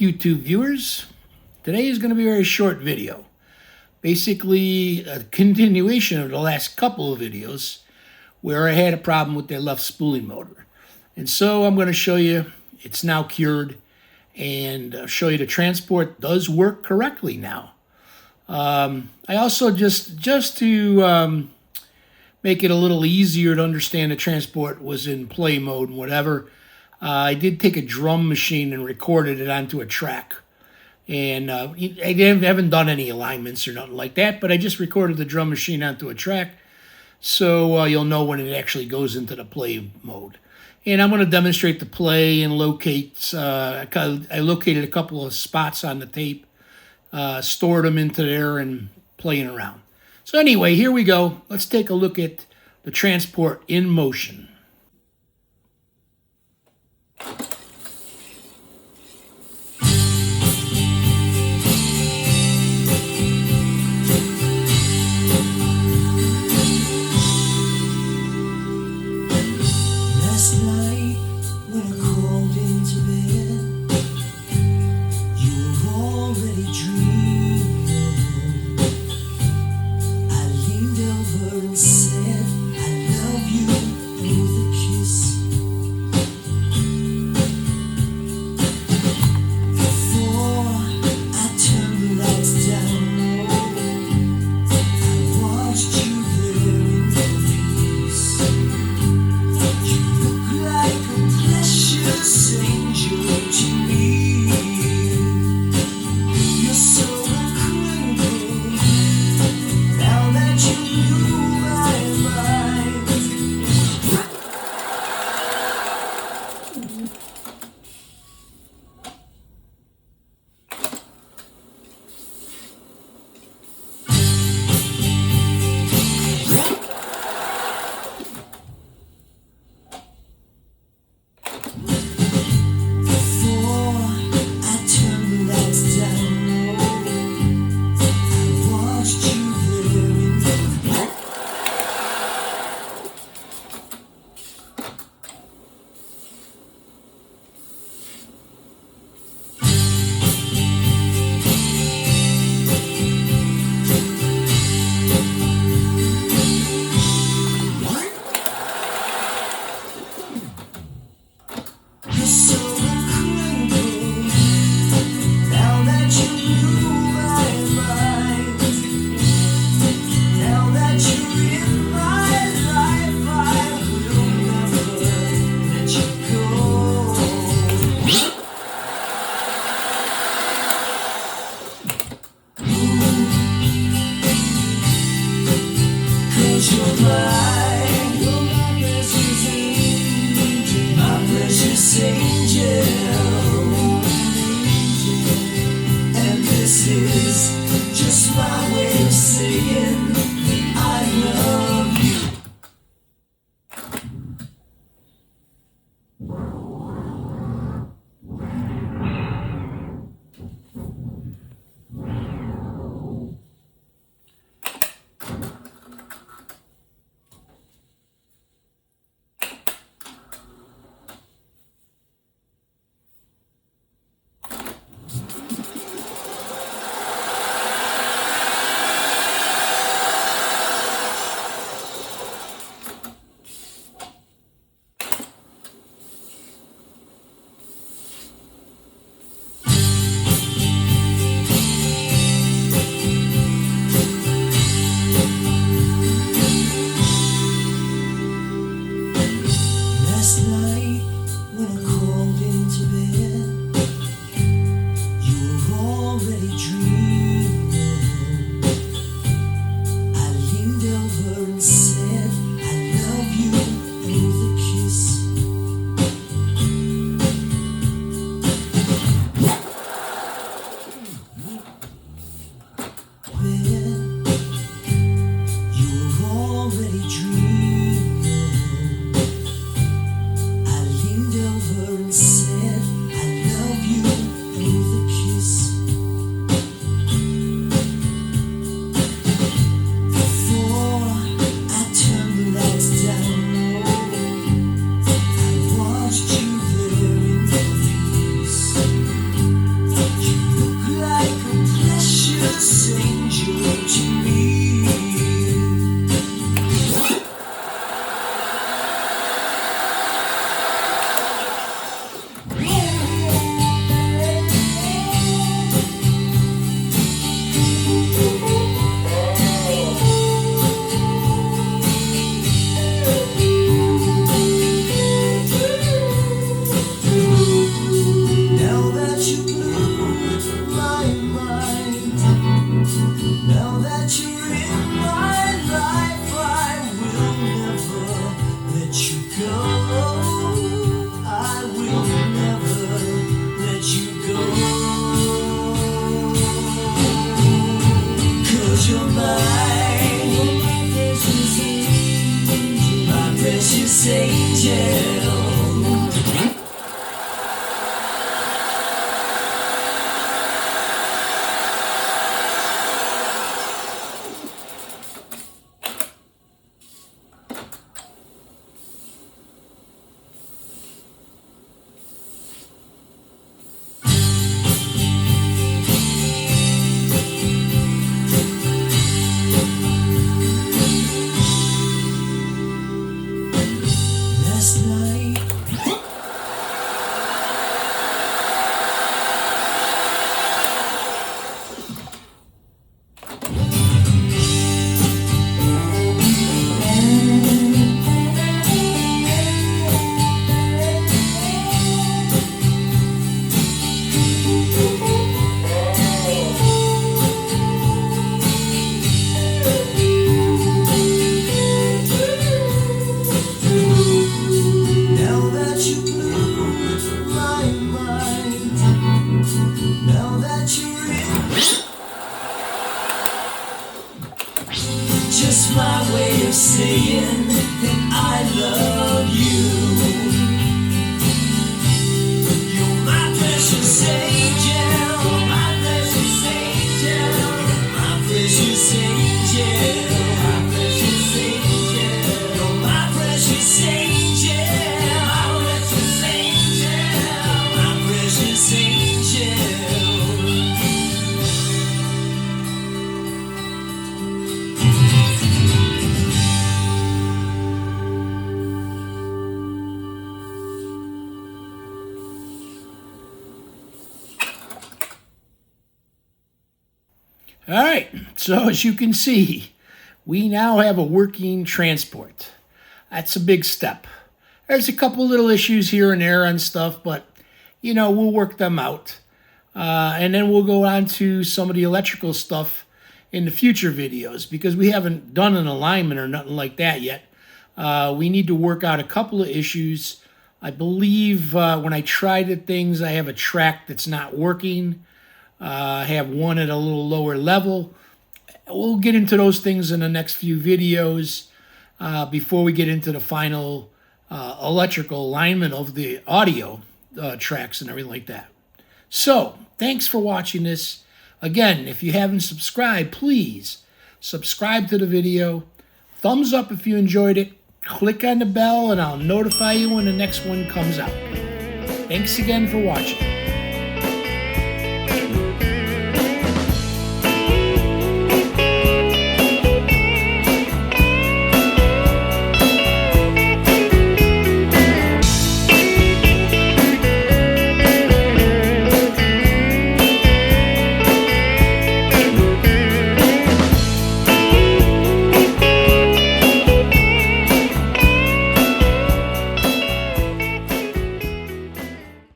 YouTube viewers. Today is going to be a very short video. Basically a continuation of the last couple of videos where I had a problem with their left spooling motor. And so I'm going to show you it's now cured and show you the transport does work correctly now. I also just to make it a little easier to understand the transport was in play mode and whatever, I did take a drum machine and recorded it onto a track. And I haven't done any alignments or nothing like that, but I just recorded the drum machine onto a track so you'll know when it actually goes into the play mode. And I'm going to demonstrate the play and locate. I located a couple of spots on the tape, stored them into there and playing around. So anyway, here we go. Let's take a look at the transport in motion. Last night when I crawled into bed, you were already dreaming. I leaned over and said, I love you, with a kiss. Before I turned the lights down low, I watched you there in your peace. You look like a precious angel to me. You're so incredible. Now that you knew my mind. Before I turned the lights down low, I watched you there in the You're so incredible. Now that you knew my mind. Now that you're in my life, I will never let you go. 'Cause you're my precious angel, my precious angel. And this is just my way of saying I love you. you're in my life, I will never let you go. I will never let you go. 'Cause you're mine, my precious angel. Last night, now that you blew my mind, now that you're in, just my way of saying that I love you. You're my precious angel, my precious angel, my precious angel, my precious angel. You're my precious angel, my precious angel, my precious angel. All right, so as you can see, we now have a working transport. That's a big step. There's a couple little issues here and there and stuff, but you know, we'll work them out. And then we'll go on to some of the electrical stuff in the future videos because we haven't done an alignment or nothing like that yet. We need to work out a couple of issues. I believe when I tried the things, I have a track that's not working. I have one at a little lower level. We'll get into those things in the next few videos before we get into the final electrical alignment of the audio tracks and everything like that. So, thanks for watching this. Again, if you haven't subscribed, please subscribe to the video. Thumbs up if you enjoyed it. Click on the bell and I'll notify you when the next one comes out. Thanks again for watching.